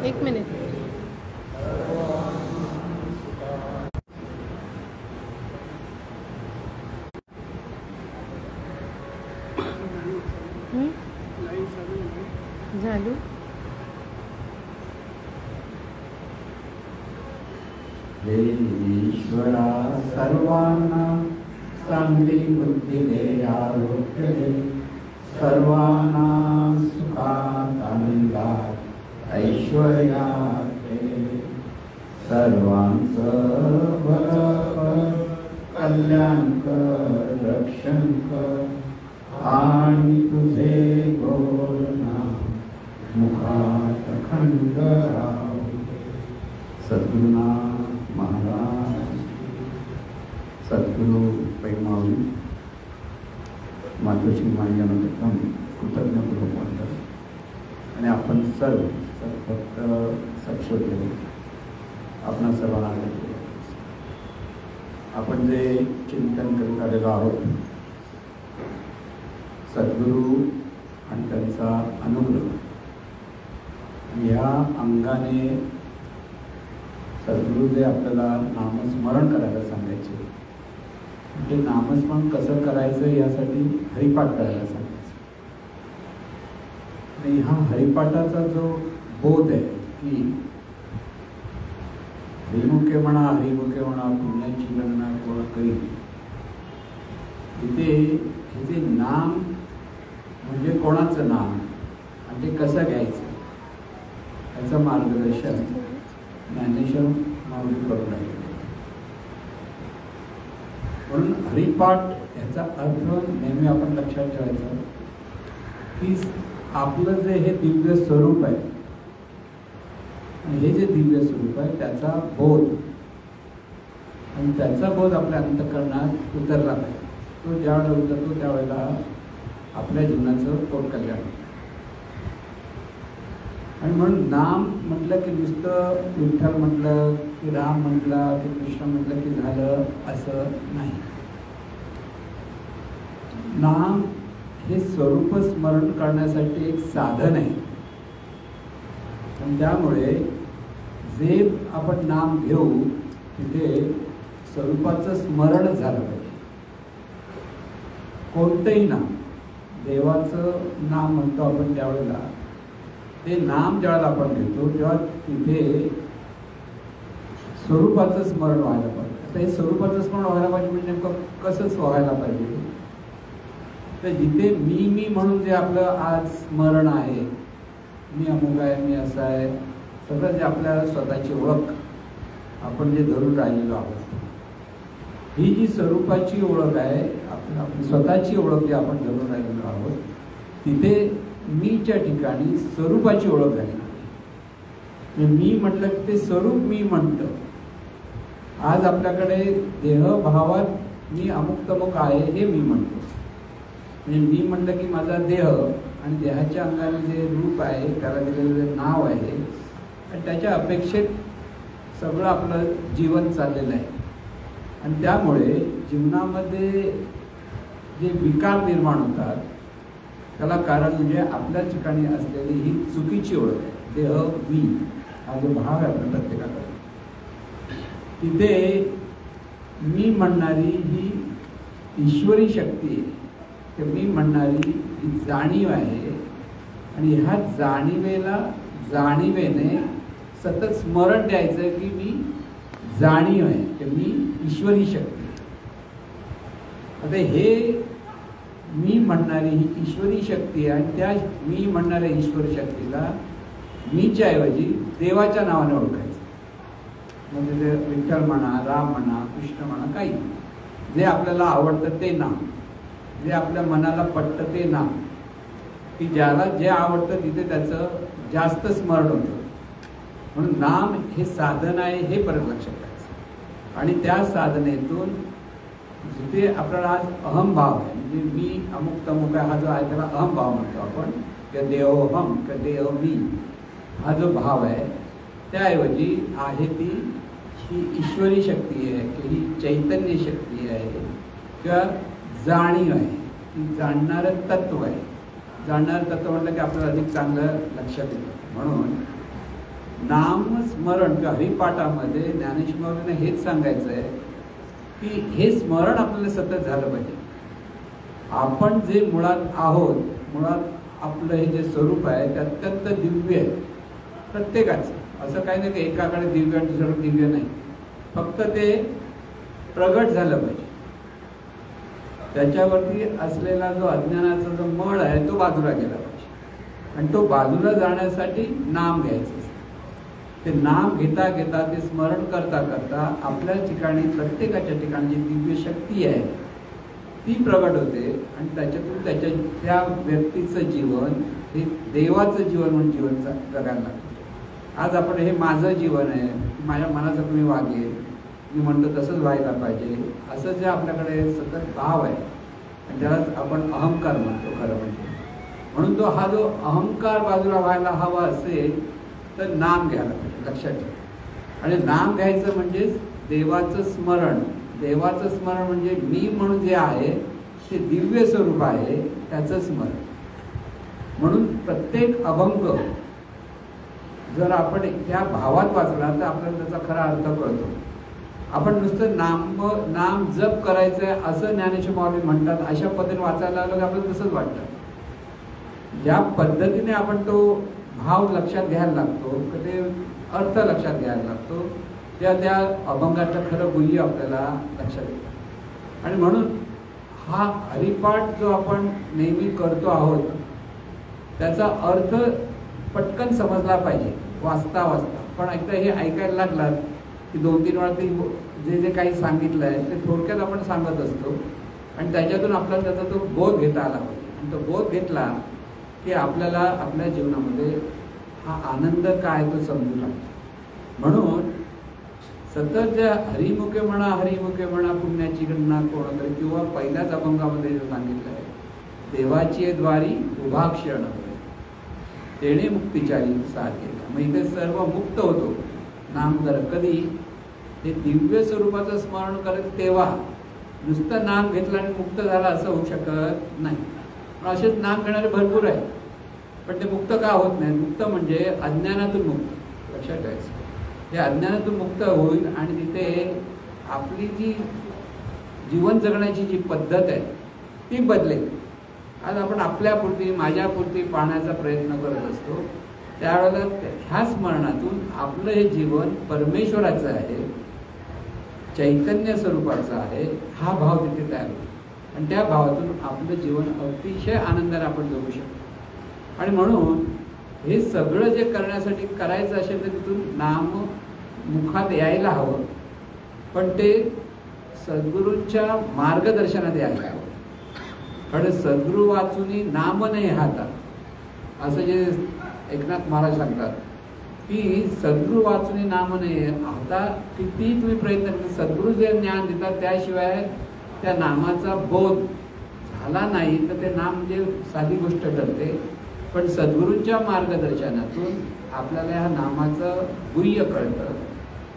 एक मिनिट. झालं. हे ईश्वरा सर्वांना चांगली बुद्धी दे, आरोग्य दे, सर्वांना सुखात आनंदात ऐश्वर्यात दे, सर्वांचं भलं कर, कल्याण कर, रक्षण कर, आणि तुझे गोड नाम मुखात खंड राहू दे. सद्गुरुनाथ महाराज. सद्गुरु पैमावली मातोश्री मांडल्यानंतर पण कृतज्ञपूर्वक म्हणतात आणि आपण सर्व फक्त सक्षम आपण सर्वांना आपण जे चिंतन करीत आलेलो आहोत सद्गुरू आणि त्यांचा अनुग्रह या अंगाने सद्गुरू जे आपल्याला नामस्मरण करायला सांगायचे ते नामस्मरण कसं करायचं यासाठी हरिपाठ करायला सांगायचं. आणि हा हरिपाठाचा जो बोध आहे की हरिमुखे म्हणा पुण्याची गणना कोण करी, इथे हे जे नाम म्हणजे कोणाचं नाम आणि ते कसं घ्यायचं याचं मार्गदर्शन ज्ञानेश्वर माऊली करून राहिले. म्हणून हरिपाठ याचा अर्थ नेहमी आपण लक्षात ठेवायचं की आपलं जे हे दिव्य स्वरूप आहे आणि हे जे दिव्य स्वरूप आहे त्याचा बोध आणि त्याचा बोध आपल्या अंतःकरणात उतरला पाहिजे. तो ज्यावेळेला उतरतो त्यावेळेला आपल्या जीवनाचं पोट कल्याण होतं. आणि म्हणून नाम म्हटलं की नुसतं विठ्ठल म्हटलं की राम म्हटलं की कृष्ण म्हटलं की झालं असं नाही. नाम हे स्वरूप स्मरण करण्यासाठी एक साधन आहे आणि त्यामुळे जे आपण नाम घेऊ तिथे स्वरूपाचं स्मरण झालं पाहिजे. कोणतंही नाम देवाचं नाम म्हणतो आपण त्यावेळेला ते नाम ज्यावेळेला आपण घेतो तेव्हा तिथे स्वरूपाचं स्मरण व्हायला पाहिजे. आता हे स्वरूपाचं स्मरण व्हायला पाहिजे म्हणजे नेमकं कसंच व्हायला पाहिजे तर जिथे मी म्हणून जे आपलं आज स्मरण आहे, मी अमुक आहे, मी असं आहे, सगळं जे आपल्या स्वतःची ओळख आपण जे धरून राहिलेलो आहोत, ही जी स्वरूपाची ओळख आहे आपली स्वतःची ओळख जी आपण धरून राहिलेलो आहोत तिथे मीच्या ठिकाणी स्वरूपाची ओळख झाली. मी म्हटलं की ते स्वरूप मी म्हणतं. आज आपल्याकडे देहभावात मी अमुक तमुक आहे हे मी म्हणतो. म्हणजे मी म्हटलं की माझा देह आणि देहाच्या अंगाने जे रूप आहे त्याला दिलेलं नाव आहे आणि त्याच्या अपेक्षेत सगळं आपलं जीवन चाललेलं आहे. आणि त्यामुळे जीवनामध्ये जे विकार निर्माण होतात त्याला कारण म्हणजे आपल्या ठिकाणी असलेली ही चुकीची ओळख आहे. देह मी हा जो भाव आहे आपल्या प्रत्येकाकडे तिथे मी म्हणणारी ही ईश्वरी शक्ती आहे. ते मी म्हणणारी ही जाणीव आहे आणि ह्या जाणीवेने सतत स्मरण द्यायचं की मी जाणीव आहे की मी ईश्वरी शक्ती आहे. आता हे मी म्हणणारी ही ईश्वरी शक्ती आहे आणि त्या मी म्हणणाऱ्या ईश्वरी शक्तीला मीच्या ऐवजी देवाच्या नावाने ओळखायचं. म्हणजे ते विठ्ठल म्हणा, राम म्हणा, कृष्ण म्हणा, काही जे आपल्याला आवडतं ते नाम, जे आपल्या मनाला पटतं ते नाम, की ज्याला जे आवडतं तिथे त्याचं जास्त स्मरण होतं. म्हणून नाम हे साधन आहे हे परत लक्षात ठेवायचं. आणि त्या साधनेतून जिथे आपल्याला आज अहमभाव आहे म्हणजे मी अमुक तमुक आहे हा जो आहे त्याला अहमभाव म्हणतो आपण, किंवा देहोहम किंवा देह मी हा जो भाव आहे त्याऐवजी आहे ती ही ईश्वरी शक्ती आहे की ही चैतन्य शक्ती आहे किंवा जाणीव आहे, ती जाणणारं तत्व आहे. जाणणारं तत्व म्हटलं की आपल्याला अधिक चांगलं लक्षात येतं. म्हणून नामस्मरण किंवा हरिपाठामध्ये ज्ञानेश्वरांना हेच सांगायचं आहे की हे स्मरण आपल्याला सतत झालं पाहिजे. आपण जे मुळात आहोत, मुळात आपलं हे जे स्वरूप आहे ते अत्यंत दिव्य आहे प्रत्येकाचं. असं काही नाही की एकाकडे दिव्य आणि दुसऱ्याकडे दिव्य नाही, फक्त ते प्रगट झालं पाहिजे. त्याच्यावरती असलेला जो अज्ञानाचा जो मळ आहे तो बाजूला गेला पाहिजे, आणि तो बाजूला जाण्यासाठी नाम घ्यायचं असतं. ते नाम घेता घेता, ते स्मरण करता करता आपल्या ठिकाणी, प्रत्येकाच्या ठिकाणी जी दिव्य शक्ती आहे ती प्रगट होते, आणि त्याच्यातून त्या व्यक्तीचं जीवन हे देवाचं जीवन म्हणून जीवन जगायला लागतं. आज आपण हे माझं जीवन आहे, माझ्या मनाचं मी वागेल, मी म्हणतो तसंच व्हायला पाहिजे, असं जे आपल्याकडे सतत भाव आहे, आणि त्यालाच आपण अहंकार म्हणतो खरं म्हणजे. म्हणून तो हा जो अहंकार बाजूला व्हायला हवा असेल तर नाम घ्यायला पाहिजे, लक्षात ठेवा. आणि नाम घ्यायचं म्हणजेच देवाचं स्मरण. देवाचं स्मरण म्हणजे मी म्हणून जे आहे ते दिव्य स्वरूप आहे त्याचं स्मरण. म्हणून प्रत्येक अभंग जर आपण त्या भावात वाचला तर आपल्याला त्याचा खरा अर्थ कळतो. आपण नुसतं नाम जप करायचं आहे असं ज्ञानेश्वर माऊली म्हणतात, अशा पद्धतीने वाचायला लागलं की आपल्याला तसंच वाटतं. ज्या पद्धतीने आपण तो भाव लक्षात घ्यायला लागतो, ते अर्थ लक्षात घ्यायला लागतो, त्या अभंगाचं खरं गुह्य आपल्याला लक्षात येतं. आणि म्हणून हा हरिपाठ जो आपण नेहमी करतो आहोत त्याचा अर्थ पटकन समजला पाहिजे वाचता वाचता. पण एकदा हे ऐकायला लागलात की 2-3 वेळा ते जे काही सांगितलं आहे ते थोडक्यात आपण सांगत असतो, आणि त्याच्यातून आपल्याला त्याचा तो बोध घेता आला पाहिजे. आणि तो बोध घेतला की आपल्याला आपल्या जीवनामध्ये हा आनंद काय तो समजू लागतो. म्हणून सतत ज्या हरिमुखे म्हणा पुण्याची गणना कोणतरी, किंवा पहिल्याच अभंगामध्ये जे सांगितलं आहे, देवाची द्वारी उभा क्षण तेणे मुक्तीचारी सारखे. मग इथे सर्व मुक्त होतो नाम कर. कधी ते दिव्य स्वरूपाचं स्मरण करत तेव्हा. नुसतं नाम घेतलं आणि मुक्त झाला असं होऊ शकत नाही. पण असेच नाम घेणारे भरपूर आहेत, पण ते मुक्त का होत नाही? मुक्त म्हणजे अज्ञानातून मुक्त, लक्षात ठेवायचं. हे अज्ञानातून मुक्त होईल आणि तिथे आपली जी जीवन जगण्याची जी पद्धत आहे ती बदलेल. आज आपण आपल्यापुरती, माझ्यापुरती पाहण्याचा प्रयत्न करत असतो, त्यावेळेला ह्या स्मरणातून आपलं हे जीवन परमेश्वराचं आहे, चैतन्य स्वरूपाचं आहे, हा भाव तिथे तयार होतो. आणि त्या भावातून आपलं जीवन अतिशय आनंदाने आपण जगू शकतो. आणि म्हणून हे सगळं जे करण्यासाठी करायचं असेल तर तिथून नाम मुखात यायला हवं, पण ते सद्गुरूंच्या मार्गदर्शनात यायला हवं. कारण सद्गुरू वाचूनी नाम नाही हातात, असं जे एकनाथ महाराज सांगतात की सद्गुरू वाचूनी नाम नाही. आता किती तुम्ही प्रयत्न करता, सद्गुरू जे ज्ञान देतात त्याशिवाय त्या नामाचा बोध झाला नाही तर ते नाम म्हणजे साधी गोष्ट ठरते. पण सद्गुरूंच्या मार्गदर्शनातून आपल्याला ह्या नामाचं गुह्य कळतं,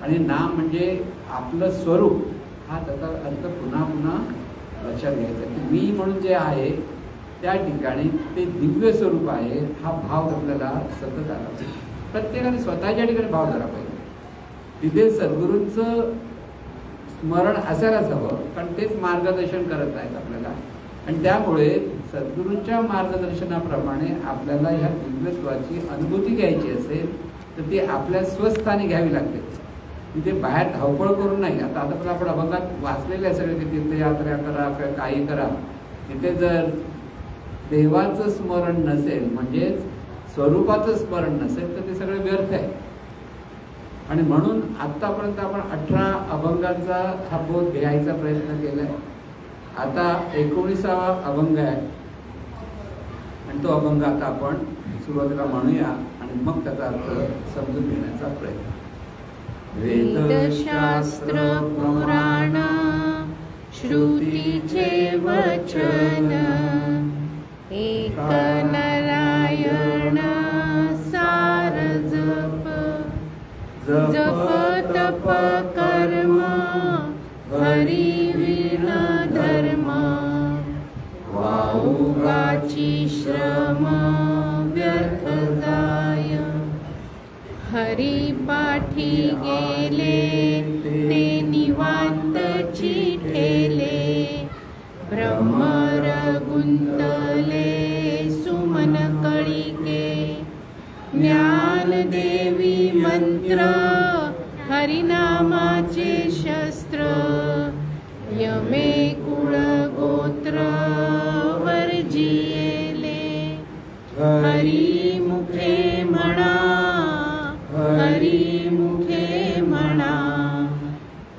आणि नाम म्हणजे आपलं स्वरूप, हा त्याचा अर्थ पुन्हा पुन्हा लक्षात घ्यायचा की मी म्हणून जे आहे त्या ठिकाणी ते दिव्य स्वरूप आहे, हा भाव आपल्याला सतत आला पाहिजे. प्रत्येकाने स्वतःच्या ठिकाणी भाव धरा पाहिजे. तिथे सद्गुरूंचं स्मरण असायलाच हवं, कारण तेच मार्गदर्शन करत आहेत आपल्याला. आणि त्यामुळे सद्गुरूंच्या मार्गदर्शनाप्रमाणे आपल्याला ह्या दिव्यत्वाची अनुभूती घ्यायची असेल तर ती आपल्या स्वस्थानी घ्यावी लागते. तिथे बाहेर धावपळ करून नाही. आता पण आपण अभंगात वाचलेले आहे सगळे की तीर्थयात्रा करा किंवा काही करा, तिथे जर देवाचं स्मरण नसेल म्हणजेच स्वरूपाचं स्मरण नसेल तर ते सगळं व्यर्थ आहे. आणि म्हणून आत्तापर्यंत आपण 18 अभंगांचा हा बोध घ्यायचा प्रयत्न केला आहे. आता 19वा अभंग आहे, आणि तो अभंग आता आपण सुरुवातीला म्हणूया आणि मग त्याचा अर्थ समजून घेण्याचा प्रयत्न. वेदशास्त्र पुराण श्रुतीचे वचन, एक नारायण सार जप, जप तप कर्म हरी विण धर्म, वाऊगाची श्रम व्यर्थ जाय. हरी पाठी गेले ते निवांतची ठेले, भ्रमर गुंतले सुमन कळिके, ज्ञानदेवी मंत्र हरिनामाचे शस्त्र, यमे कुळ गोत्र वर्जियेले, हरी मुखे म्हणा, हरी मुखे म्हणा,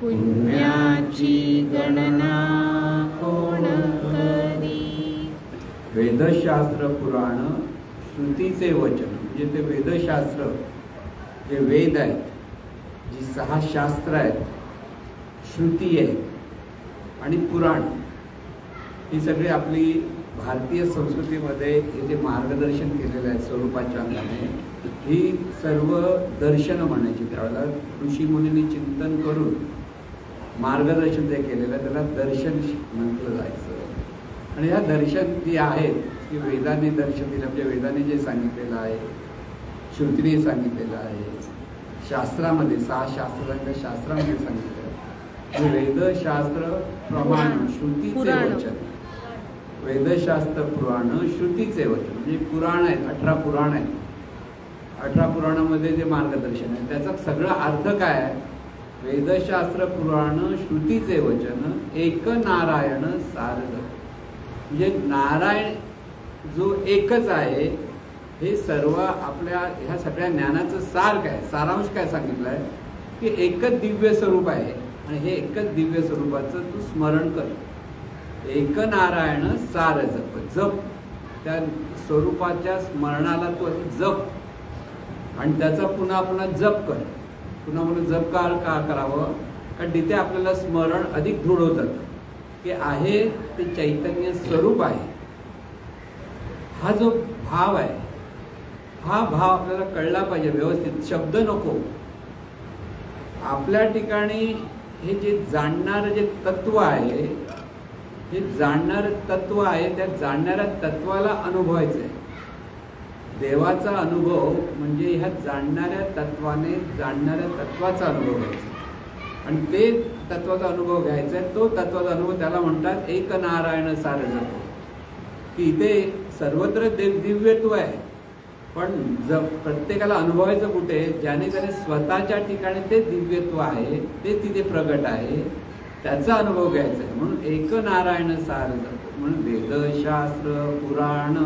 पुण्याची गणना कोण करी. वेदशास्त्र पुराण श्रुतीचे वचन, म्हणजे ते वेदशास्त्र जे वेद आहेत, जी 6 शास्त्र आहेत, श्रुती आहे आणि पुराण, ही सगळी आपली भारतीय संस्कृतीमध्ये हे जे मार्गदर्शन केलेलं आहे स्वरूपाच्या अंगाने, ही सर्व दर्शनं म्हणायची. त्यावेळेला ऋषीमुनींनी चिंतन करून मार्गदर्शन जे केलेलं आहे त्याला दर्शन म्हटलं जायचं. आणि ह्या दर्शन जी आहेत की वेदाने दर्शन दिलं, म्हणजे वेदाने जे सांगितलेलं आहे, श्रुतीने सांगितलेलं आहे, शास्त्रामध्ये 6 शास्त्रांच्या शास्त्रामध्ये सांगितलेलं आहे. वेदशास्त्र प्रमाण श्रुतीचे वचन, वेदशास्त्र पुराण श्रुतीचे वचन, म्हणजे पुराण आहेत, 18 पुराण आहेत. 18 पुराणामध्ये जे मार्गदर्शन आहे त्याचा सगळा अर्थ काय आहे? वेदशास्त्र पुराण श्रुतीचे वचन, एक नारायण सारद, म्हणजे नारायण जो एकच आहे, हे सर्व आपल्या ह्या सगळ्या ज्ञानाचं सार काय, सारांश काय सांगितलं आहे की एकच दिव्य स्वरूप आहे आणि हे एकच दिव्य स्वरूपाचं तू स्मरण कर. एक नारायण सार जप, जप त्या स्वरूपाच्या स्मरणाला तू जप आणि त्याचा पुन्हा पुन्हा जप कर. पुन्हा पुन्हा जप का करावं? कारण तिथे आपल्याला स्मरण अधिक दृढ होतं की आहे ते चैतन्य स्वरूप आहे. हा जो भाव आहे, हा भाव आपल्याला कळला पाहिजे व्यवस्थित, शब्द नको. आपल्या ठिकाणी हे जे जाणणारं जे तत्व आहे, हे जाणणारं तत्व आहे, त्या जाणणाऱ्या तत्वाला अनुभवायचं आहे. देवाचा अनुभव म्हणजे ह्या जाणणाऱ्या तत्वाने जाणणाऱ्या तत्वाचा अनुभव घ्यायचा आणि ते तत्वाचा अनुभव घ्यायचा आहे. तो तत्वाचा अनुभव त्याला म्हणतात एक नारायण सार जप, की इथे सर्वत्र दिव्यत्व आहे, पण प्रत्येकाला अनुभवायचं कुठे? ज्याने त्याने स्वतःच्या ठिकाणी ते दिव्यत्व आहे, ते तिथे प्रगट आहे, त्याचा अनुभव घ्यायचा आहे. म्हणून एक नारायण सार जप, म्हणून वेदशास्त्र पुराण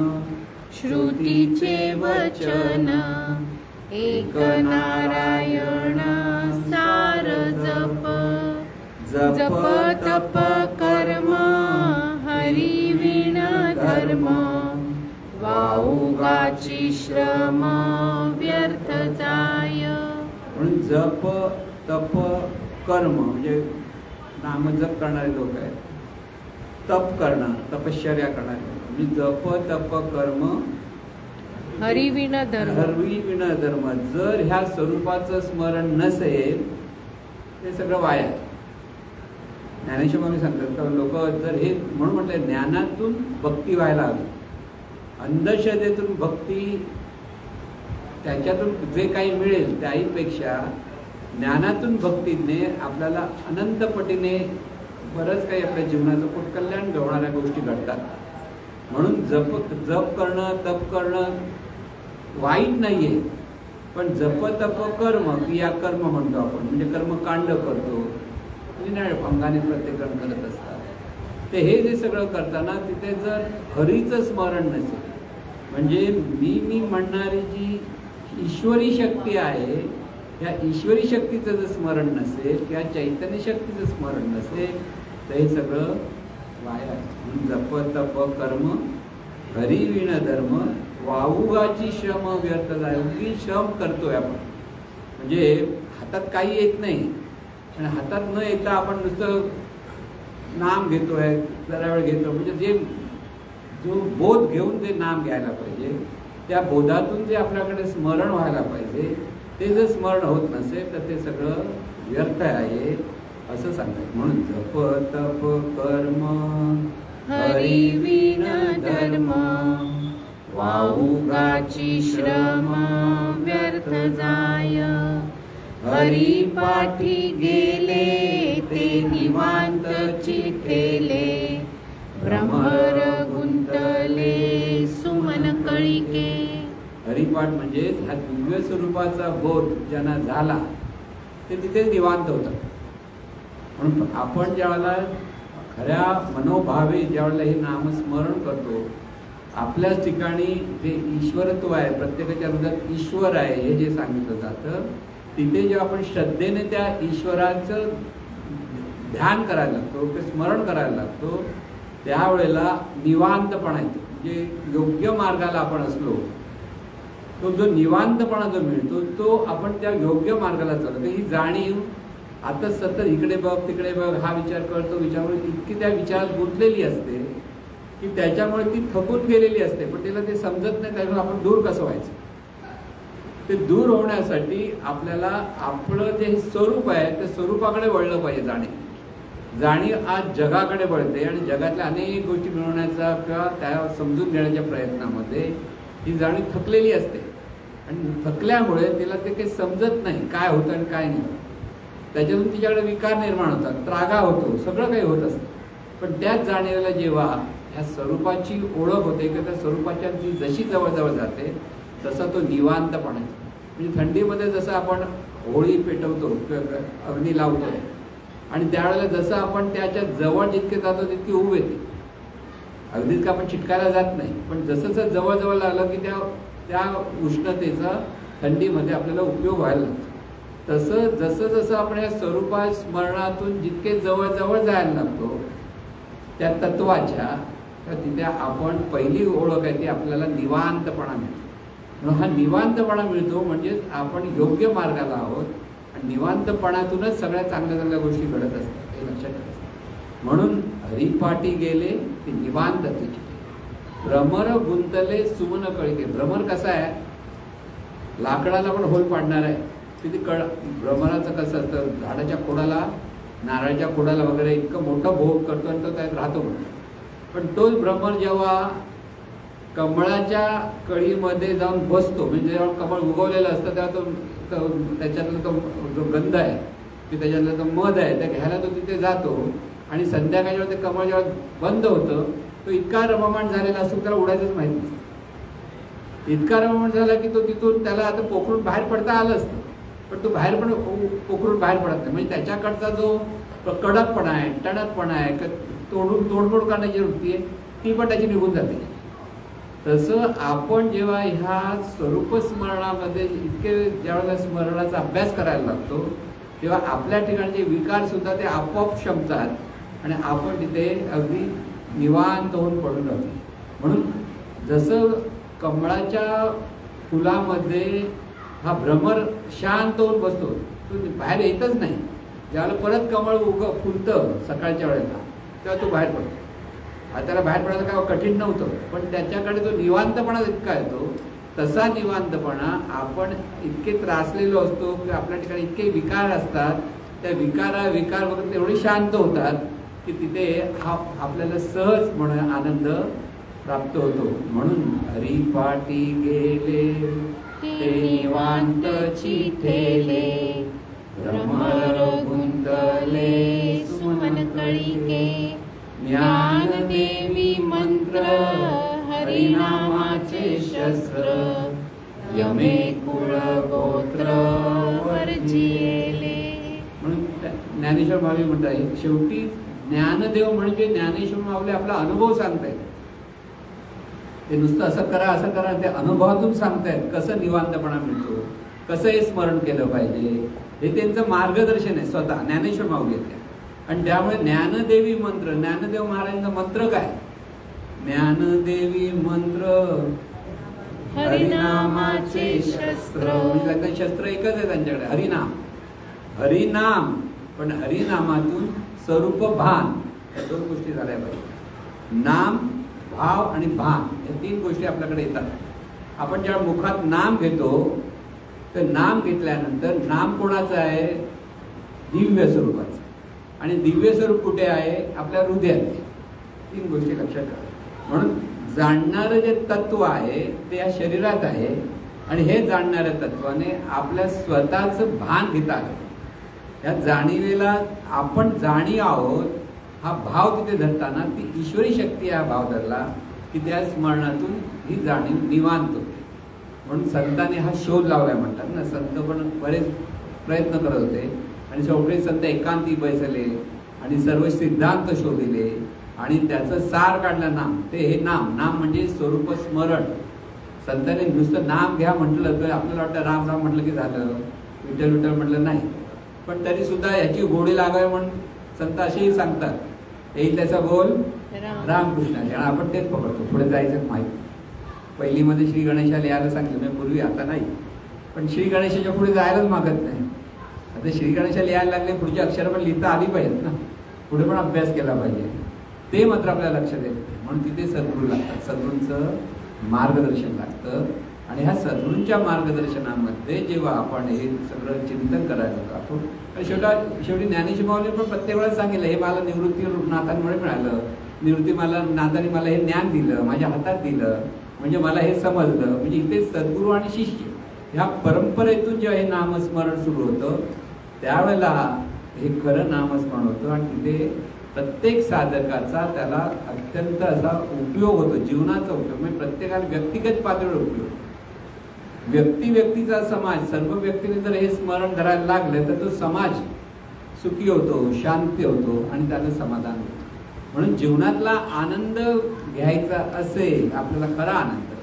श्रुतीचे वचन, एक नारायण सार जप, जप तप कर्म हरी विण धर्म, वाऊगाची श्रम व्यर्थ जाय. म्हणून जप तप कर्म म्हणजे नामजप करणारे लोक आहेत, तप करणं तपश्चर्या करणारे लोक, म्हणजे जप तप कर्म हरिविण धर्म, हरिविण धर्म. जर ह्या स्वरूपाचं स्मरण नसेल ते सगळं वाया आहे. ज्ञानेश्वर सांगतात का लोक जर हे म्हणून म्हटलं ज्ञानातून भक्ती व्हायला हवी. अंधश्रद्धेतून भक्ती, त्याच्यातून जे काही मिळेल त्याहीपेक्षा ज्ञानातून भक्तीने आपल्याला अनंत पटीने बरंच काही आपल्या जीवनाचं कल्याण घडवणाऱ्या गोष्टी घडतात. म्हणून जप करणं तप करणं वाईट नाही आहे, पण जप तप कर्म क्रियाकर्म म्हणतो आपण, म्हणजे कर्मकांड करतो, अंगाने प्रत्येकजण करत असतात. ते हे जे सगळं करताना तिथे जर हरीचं स्मरण नसेल, म्हणजे मी म्हणणारी जी ईश्वरी शक्ती आहे, या ईश्वरी शक्तीचं जर स्मरण नसेल किंवा चैतन्य शक्तीचं स्मरण नसेल तर हे सगळं वाया. म्हणून जप तप कर्म हरिविण धर्म, वाऊगाची श्रम व्यर्थ जाय. की श्रम करतोय आपण, म्हणजे हातात काही येत नाही आणि हातात न येता आपण नुसतं नाम घेतोय, जरा वेळ घेतो, म्हणजे जे जो बोध घेऊन जे नाम घ्यायला पाहिजे, त्या बोधातून जे आपल्याकडे स्मरण व्हायला पाहिजे, ते जर स्मरण होत नसेल तर ते सगळं व्यर्थ आहे असं सांगतात. म्हणून जप तप कर्म हरिविण धर्म, वाऊगाची श्रम व्यर्थ जाय. हरिपाठी गेले ते निवांत चिठेले, भ्रमर गुंतले सुमन कळिके. हरिपाठ म्हणजे हा दिव्य स्वरूपाचा बोध ज्यांना झाला ते तिथे निवांत होतं. म्हणून आपण ज्यावेळेला खऱ्या मनोभावे ज्यावेळेला हे नामस्मरण करतो, आपल्याच ठिकाणी जे ईश्वरत्व आहे, प्रत्येकाच्या हृदयात ईश्वर आहे हे जे सांगितलं जातं, तिथे जेव्हा आपण श्रद्धेने त्या ईश्वराचं ध्यान करायला लागतो, ते स्मरण करायला लागतो, त्यावेळेला निवांतपणा येतो. म्हणजे योग्य मार्गाला आपण असलो, तो जो निवांतपणा जो मिळतो तो आपण त्या योग्य मार्गाला चालतो. ही जाणीव आता सतत इकडे बघ तिकडे बघ, हा विचार करतो विचार, इतकी त्या विचारात गुंतलेली असते की त्याच्यामुळे ती थकून गेलेली असते, पण तिला ते समजत नाही. त्यामुळे आपण दूर कसं व्हायचं, ते दूर होण्यासाठी आपल्याला आपलं जे स्वरूप आहे त्या स्वरूपाकडे वळलं पाहिजे. जाणीव आज जगाकडे वळते आणि जगातल्या अनेक गोष्टी मिळवण्याचा किंवा त्या समजून घेण्याच्या प्रयत्नामध्ये ही जाणीव थकलेली असते आणि थकल्यामुळे तिला ते काही समजत नाही काय होतं आणि काय नाही. त्याच्यातून तिच्याकडे विकार निर्माण होतात, त्रागा होतो, सगळं काही होत असतं. पण त्याच जाणीवेला जेव्हा ह्या स्वरूपाची ओळख होते किंवा त्या स्वरूपाच्या ती जशी जवळजवळ जाते तसा तो निवांतपणा आहे. म्हणजे थंडीमध्ये जसं आपण होळी पेटवतो किंवा अग्नी लावतो आणि त्यावेळेला जसं आपण त्याच्या जवळ जितके जातो तितकी ऊब येते. अगदीच का आपण चिटकायला जात नाही, पण जसं जवळजवळ लागलं की त्या उष्णतेचा थंडीमध्ये आपल्याला उपयोग व्हायला लागतो. तसं जसं आपण या स्वरूपा स्मरणातून जितके जवळ जायला लागतो त्या तत्वाच्या, तिथे आपण पहिली ओळख आहे ती आपल्याला निवांतपणा मिळतो. म्हणून हा निवांतपणा मिळतो म्हणजे आपण योग्य मार्गाला आहोत आणि निवांतपणातूनच सगळ्या चांगल्या गोष्टी घडत असतात, हे लक्षात ठेवा. म्हणून हरिपाठी गेले ते निवांत तिथे, भ्रमर गुंतले सुमन कळिके. भ्रमर कसा आहे, लाकडाला पण होल पाडणार आहे. तिथे भ्रमराचं कसं असतं, झाडाच्या खोडाला, नारळाच्या खोडाला वगैरे इतकं मोठं भोग करतो आणि तो त्यात राहतो. पण तोच भ्रमर जेव्हा कमळाच्या कळीमध्ये जाऊन बसतो, म्हणजे जेव्हा कमळ उगवलेलं असतं तेव्हा तो त्याच्यातला तो जो गंध आहे की त्याच्यातला तो मध आहे त्या घ्यायला तो तिथे जातो आणि संध्याकाळी ते कमळ जेव्हा बंद होतं तो इतका रममाण झालेला असतो त्याला उडायचंच माहीत नसतं. इतका रममाण झाला की तो तिथून त्याला आता पोखरून बाहेर पडता आलं असतं, पण तो बाहेर पण पोखरून बाहेर पडत नाही. म्हणजे त्याच्याकडचा जो कडकपणा आहे, टणकपणा आहे, तोडफोड करण्याची वृत्ती आहे ती पण त्याची निघून जाते. तसं आपण जेव्हा ह्या स्वरूप स्मरणामध्ये इतके ज्यावेळेला स्मरणाचा अभ्यास करायला लागतो तेव्हा आपल्या ठिकाणचे विकार सुद्धा ते आपोआप शमतात आणि आपण तिथे अगदी निवांत होऊन पडून राहतो. म्हणून जसं कमळाच्या फुलामध्ये हा भ्रमर शांत होऊन बसतो, तो बाहेर येतच नाही. ज्यावेळेला परत कमळ फुलतं सकाळच्या वेळेला तेव्हा तो बाहेर पडतो. त्याला बाहेर पडायला काय कठीण नव्हतं, पण त्याच्याकडे तो निवांतपणा इतका येतो. तसा निवांतपणा आपण इतके त्रासलेलो असतो की आपल्या ठिकाणी इतके विकार असतात, त्या विकार वगैरे तेवढे शांत होतात की तिथे हा आपल्याला सहज म्हणून आनंद प्राप्त होतो. म्हणून हरिपाठी गेले ते निवांत चिठेले, भ्रमर गुंतले सुमन कळिके. ज्ञानदेवी मंत्र हरिनामाचे शस्त्र, यमे कुळ गोत्र वर्जिले. म्हणून ज्ञानेश्वर माऊली म्हणतात शेवटी ज्ञानदेव म्हणजे ज्ञानेश्वर माऊली आपला अनुभव सांगतायत. ते नुसतं असं करा ते अनुभवातून सांगतायत कसं निवांतपणा मिळतो, कसं हे स्मरण केलं पाहिजे, हे त्यांचं मार्गदर्शन आहे स्वतः ज्ञानेश्वर माऊली आहेत. आणि त्यामुळे ज्ञानदेवी मंत्र, ज्ञानदेव महाराजांचा मंत्र काय, ज्ञानदेवी मंत्र हरिनामाचे शस्त्र. म्हणजे त्यांचं शस्त्र एकच आहे त्यांच्याकडे, हरिनाम. पण हरिनामातून स्वरूप भान या दोन गोष्टी झाल्या पाहिजे. नाम, भाव आणि भान या तीन गोष्टी आपल्याकडे येतात. आपण जेव्हा मुखात नाम घेतो तर नाम घेतल्यानंतर नाम कोणाचं आहे, दिव्य स्वरूपाचं. आणि दिव्य स्वरूप कुठे आहे, आपल्या हृदयात. तीन गोष्टी लक्षात ठेवा. म्हणून जाणणारं जे तत्व आहे ते या शरीरात आहे आणि हे जाणणाऱ्या तत्वाने आपल्या स्वतःचं भान घेता आलं. या जाणीवेला आपण जाणी आहोत हा भाव तिथे धरताना ती ईश्वरी शक्ती हा भाव धरला की त्या स्मरणातून ही जाणीव निवांत होते. म्हणून संतांनी हा शोध लावलाय म्हणतात ना. संत पण बरेच प्रयत्न करत होते आणि शेवटी संत एकांती बैसले आणि सर्व सिद्धांत शोधिले आणि त्याचं सार काढलं नाम. ते हे नाम म्हणजे स्वरूप स्मरण. संतांनी नुसतं नाम घ्या म्हटलं तर आपल्याला वाटतं राम राम म्हटलं की झालं, विठ्ठल विठ्ठल म्हटलं नाही. पण तरी सुद्धा याची गोडी लागावी म्हणून संत असेही सांगतात, येईल त्याचा बोल रामकृष्णाचे. आणि आपण तेच पकडतो. पुढे जायचं माहिती. पहिलीमध्ये श्री गणेशाला यायला सांगितलं मी पूर्वी, आता नाही. पण श्री गणेशाच्या पुढे जायलाच मागत नाही. आता श्री गणेशाला यायला लागले, पुढची अक्षरं पण लिहिता आली पाहिजेत ना, पुढे पण अभ्यास केला पाहिजे. ते मात्र आपल्याला लक्षात येत नाही. म्हणून तिथे सद्गुरू लागतात. सद्गुरूंचं मार्गदर्शन लागतं. आणि ह्या सद्गुरूंच्या मार्गदर्शनामध्ये जेव्हा आपण हे सगळं चिंतन करायला लागतो, शेवटी ज्ञानेश्वर माऊली पण प्रत्येक वेळेस सांगितलं, हे मला निवृत्ती नाथांमुळे मिळालं. निवृत्ती मला नाथांनी मला हे ज्ञान दिलं, माझ्या हातात दिलं, म्हणजे मला हे समजलं. म्हणजे इथे सद्गुरू आणि शिष्य ह्या परंपरेतून जेव्हा हे नामस्मरण सुरू होतं त्यावेळेला हे खरं नामस्मरण होतं. आणि तिथे प्रत्येक साधकाचा त्याला अत्यंत असा उपयोग होतो, जीवनाचा उपयोग. म्हणजे प्रत्येकाला व्यक्तिगत पातळीवर उपयोग. व्यक्तीचा समाज, सर्व व्यक्तीने जर हे स्मरण करायला लागलं तर तो समाज सुखी होतो, शांती होतो आणि त्याला समाधान होतं. म्हणून जीवनातला आनंद घ्यायचा असेल आपल्याला, खरा आनंद,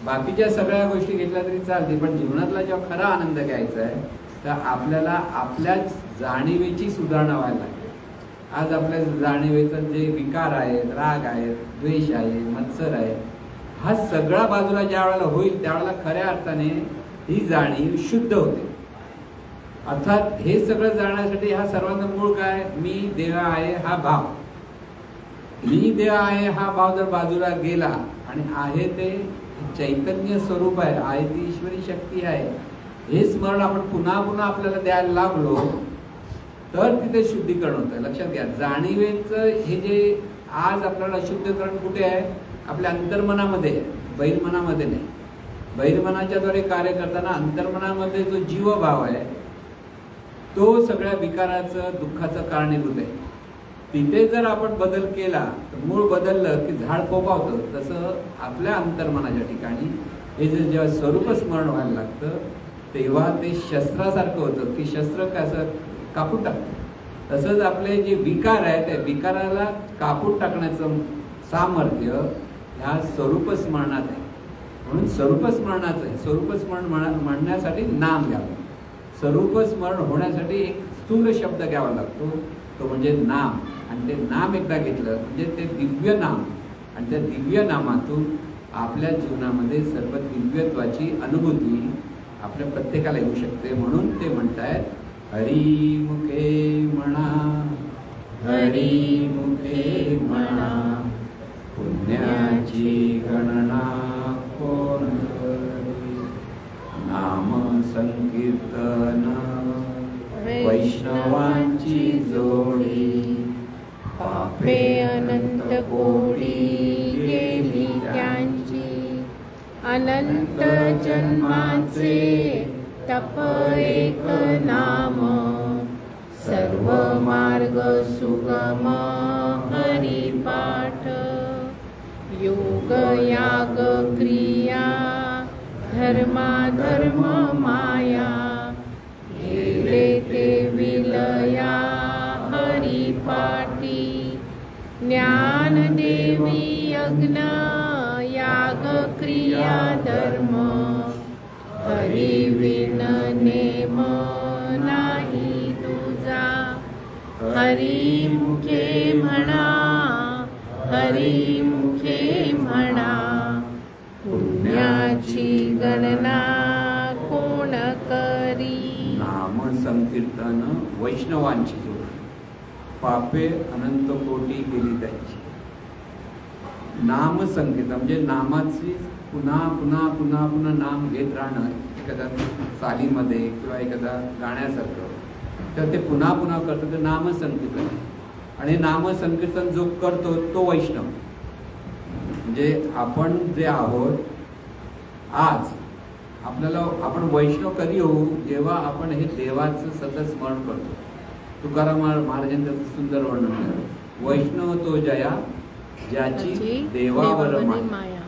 बाकीच्या सगळ्या गोष्टी घेतल्या तरी चालते, पण जीवनातला जेव्हा खरा आनंद घ्यायचा आहे तर आपल्याला आपल्याच जाणीवेची सुधारणा व्हायला लागते. आज आपल्या जाणीवेचं जे विकार आहेत, राग आहेत, द्वेष आहे, मत्सर आहे, हा सगळा बाजूला ज्या वेळेला होईल त्यावेळेला खऱ्या अर्थाने ही जाणीव शुद्ध होते. अर्थात हे सगळं जाणण्यासाठी हा सर्वांचा मूळ काय, मी देव आहे हा भाव. मी देव आहे हा भाव जर बाजूला गेला आणि आहे ते चैतन्य स्वरूप आहे ती ईश्वरी शक्ती आहे, हे स्मरण आपण पुन्हा पुन्हा आपल्याला द्यायला लागलो तर तिथे शुद्धीकरण होतं. लक्षात घ्या, जाणीवेचं हे जे आज आपल्याला शुद्धीकरण कुठे आहे, आपल्या अंतर्मनामध्ये आहे, बहिर्मनामध्ये नाही. बहिर्मनाच्या द्वारे कार्य करताना अंतर्मनामध्ये जो जीवभाव आहे तो सगळ्या विकाराचं, दुःखाचं कारणीभूत आहे. तिथे जर आपण बदल केला तर मूळ बदललं की झाड फोपावतं. तसं आपल्या अंतर्मनाच्या ठिकाणी हे जेव्हा स्वरूप स्मरण व्हायला लागतं तेव्हा ते शस्त्रासारखं होतं की शस्त्र कसं कापून टाकतं. तसंच आपले जे विकार आहे त्या विकाराला कापून टाकण्याचं सामर्थ्य ह्या स्वरूप स्मरणात आहे. म्हणून स्वरूप स्मरणाचं आहे. स्वरूप स्मरण म्हणण्यासाठी नाम घ्यावं. स्वरूप स्मरण होण्यासाठी एक स्थूल शब्द घ्यावा लागतो, तो म्हणजे नाम. आणि ते नाम एकदा घेतलं म्हणजे ते दिव्य नाम, आणि त्या दिव्य नामातून आपल्या जीवनामध्ये सर्व दिव्यत्वाची अनुभूती आपल्या प्रत्येकाला येऊ शकते. म्हणून ते म्हणतायत हरी मुखे म्हणा, हरी मुखे म्हणा, पुण्याची गणना कोण करी. नाम संकीर्तन वैष्णवांची जोडी, पापे अनंत कोटी गेली त्यांची. अनंत जन्माचे तप एक नाम, सर्व मार्ग सुगम हरिपाठ. योग याग क्रिया धर्माधर्म माया, गेले ते विलया हरिपाठी. ज्ञानदेवी यज्ञ याग क्रिया धर्म, हरिविण नेम नाही तुझा. हरी मुखे म्हणा, हरी मुखे म्हणा, पुण्याची गणना कोण करी. नाम संकीर्तन वैष्णवांची जोडी, पापे अनंत कोटी गेली त्यांची. नाम संकीर्तन म्हणजे नामाची पुन्हा पुन्हा पुन्हा पुन्हा नाम घेत राहणं, एखाद्या चालीमध्ये किंवा एखाद्या गाण्यासारखं, तर ते पुन्हा पुन्हा करतो ते नाम संकीर्तन. आणि नाम संकीर्तन जो करतो तो वैष्णव. म्हणजे आपण जे आहोत आज, आपल्याला आपण वैष्णव कधी होऊ, जेव्हा आपण हे देवाचं सतत स्मरण करतो. तुकाराम महाराजांनी त्याचं सुंदर वर्णन केलं. वैष्णव तो जया ज्याची देवावर माया.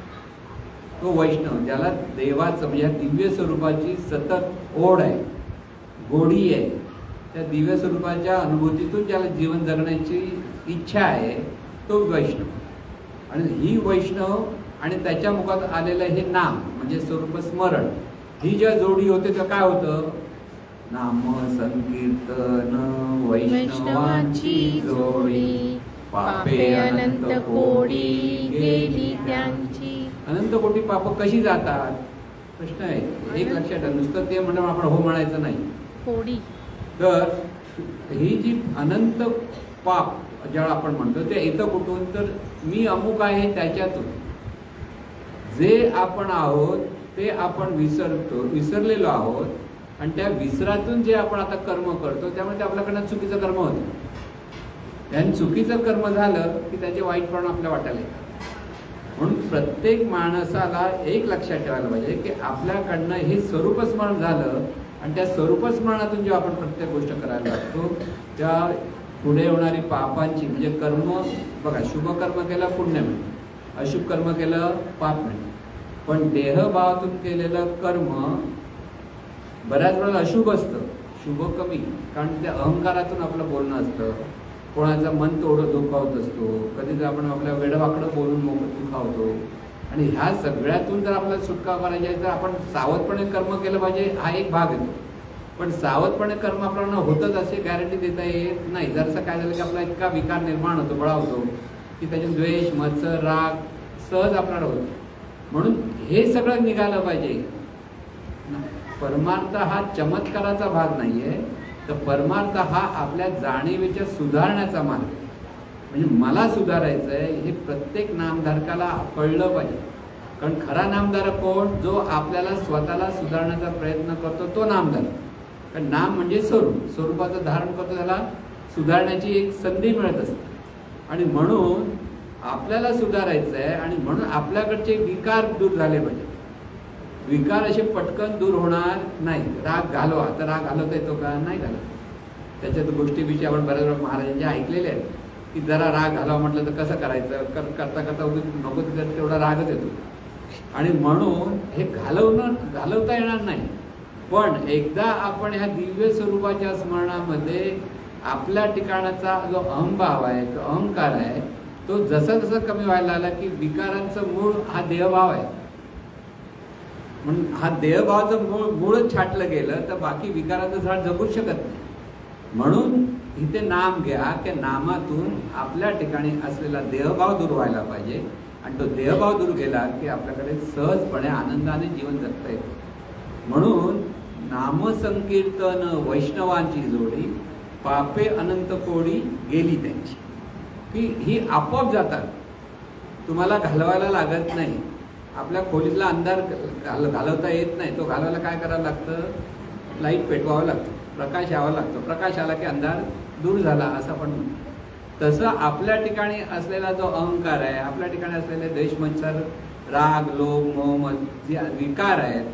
तो वैष्णव ज्याला देवाचं म्हणजे दिव्य स्वरूपाची सतत ओढ आहे, गोडी आहे, त्या दिव्य स्वरूपाच्या अनुभूतीतून ज्याला जीवन जगण्याची इच्छा आहे, तो वैष्णव. आणि ही वैष्णव आणि त्याच्या मुखात आलेलं हे नाम म्हणजे स्वरूप स्मरण, ही ज्या जोडी होते तर काय होतं, नाम संकीर्तन वैष्णवांची जोडी, पापे अनंत कोटी गेली त्यांची. अनंत कोटी पाप कशी जातात प्रश्न आहे. एक लक्षात ठेवा, नुसतं ते म्हणून आपण हो म्हणायचं नाही. कोडी तर ही जी अनंत पाप ज्याला आपण म्हणतो ते येतं कुठून, तर मी अमुक आहे त्याच्यातून. जे आपण आहोत ते आपण विसरलेलो आहोत आणि त्या विसरातून जे आपण आता कर्म करतो त्यामुळे ते आपल्याकडनं चुकीचं कर्म होतं. आणि चुकीचं कर्म झालं की त्याचे वाईट परिणाम आपल्या वाटायला येतात. म्हणून प्रत्येक माणसाला एक लक्षात ठेवायला पाहिजे की आपल्याकडनं हे स्वरूपस्मरण झालं आणि त्या स्वरूपस्मरणातून जेव्हा आपण प्रत्येक गोष्ट करायला लागतो त्या पुढे होणारी पापांची म्हणजे कर्म बघा, शुभ कर्म केलं पुण्य मिळतं, अशुभ कर्म केलं पाप मिळतं. पण देहभावातून केलेलं कर्म बऱ्याच वेळा अशुभ असतं, शुभ कमी, कारण त्या अहंकारातून आपलं बोलणं असतं, कोणाचं मन तोडं दुखावत असतो, कधी आपण आपल्या वेडवाकडं बोलून दुखावतो. आणि ह्या सगळ्यातून जर आपल्याला सुटका करायची आहे तर आपण सावधपणे कर्म केलं पाहिजे, हा एक भाग येतो. पण सावधपणे कर्म आपल्याला होतच असे गॅरंटी देता येत नाही. जरसं काय झालं की आपला इतका विकार निर्माण होतो, बळावतो की त्याच्यात द्वेष, मत्सर, राग सहज आपल्याला होतो. म्हणून हे सगळं निघालं पाहिजे. परमार्थ हा चमत्काराचा भाग नाहीये, तर परमार्थ हा आपल्या जाणीवेच्या सुधारण्याचा मार्ग आहे. म्हणजे मला सुधारायचं आहे हे प्रत्येक नामधारकाला कळलं पाहिजे. कारण खरा नामधारक कोण, जो आपल्याला स्वतःला सुधारण्याचा प्रयत्न करतो तो नामधारक. कारण नाम म्हणजे स्वरूपाचं धारण करतो, त्याला सुधारण्याची एक संधी मिळत असते. आणि म्हणून आपल्याला सुधारायचं आहे आणि म्हणून आपल्याकडचे विकार दूर झाले पाहिजे. विकार असे पटकन दूर होणार नाही. राग घालवा, तर राग घालवता येतो का, नाही घालत. त्याच्यात गोष्टीविषयी आपण बऱ्याच वेळा महाराजांच्या ऐकलेले आहेत की जरा राग घालावा म्हटलं तर कसं करायचं, करता करता नको तिथं तेवढा रागच येतो. आणि म्हणून हे घालवता येणार नाही. पण एकदा आपण ह्या दिव्य स्वरूपाच्या स्मरणामध्ये आपल्या ठिकाणाचा जो अहंभाव आहे, तो अहंकार आहे, तो जसं जसं कमी व्हायला लागला की विकारांचं मूळ हा देहभाव आहे. म्हणून हा देहभावाचं मूळच छाटलं गेलं तर बाकी विकाराचं झाड जगूच शकत नाही. म्हणून इथे नाम घ्या की नामातून आपल्या ठिकाणी असलेला देहभाव दूर व्हायला पाहिजे. आणि तो देहभाव दूर गेला की आपल्याकडे सहजपणे आनंदाने जीवन जगता येतं. म्हणून नामसंकीर्तन वैष्णवांची जोडी, पापे अनंत कोडी गेली त्यांची. की ही आपोआप जातात, तुम्हाला घालवायला लागत नाही. आपल्या खोलीतला अंधार घालवता येत नाही, तो घालवायला काय करावं लागतं, लाईट पेटवावं लागतं, प्रकाश यावा लागतो. प्रकाश आला की अंधार दूर झाला असं आपण म्हणतो. तसं आपल्या ठिकाणी असलेला जो अहंकार आहे, आपल्या ठिकाणी असलेले द्वेष, मत्सर, राग, लोभ, मोह, जे विकार आहेत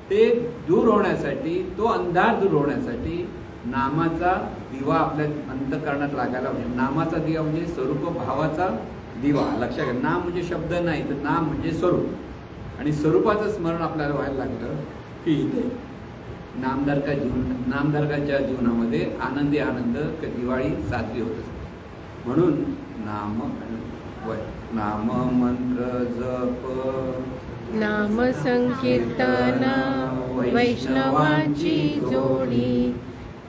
ते दूर होण्यासाठी, तो अंधार दूर होण्यासाठी नामाचा दिवा आपल्या अंतःकरणात लागायला पाहिजे. नामाचा दिवा म्हणजे स्वरूप भावाचा दिवा. लक्षात घ्या, नाम म्हणजे शब्द नाही, तर नाम म्हणजे स्वरूप. आणि स्वरूपाचं स्मरण आपल्याला व्हायला लागलं की इथे नामधारकाच्या जीवनामध्ये आनंदी आनंद दिवाळी साजरी होत असते. म्हणून नाम मंत्र जप, नाम संकीर्तन वैष्णवांची जोडी,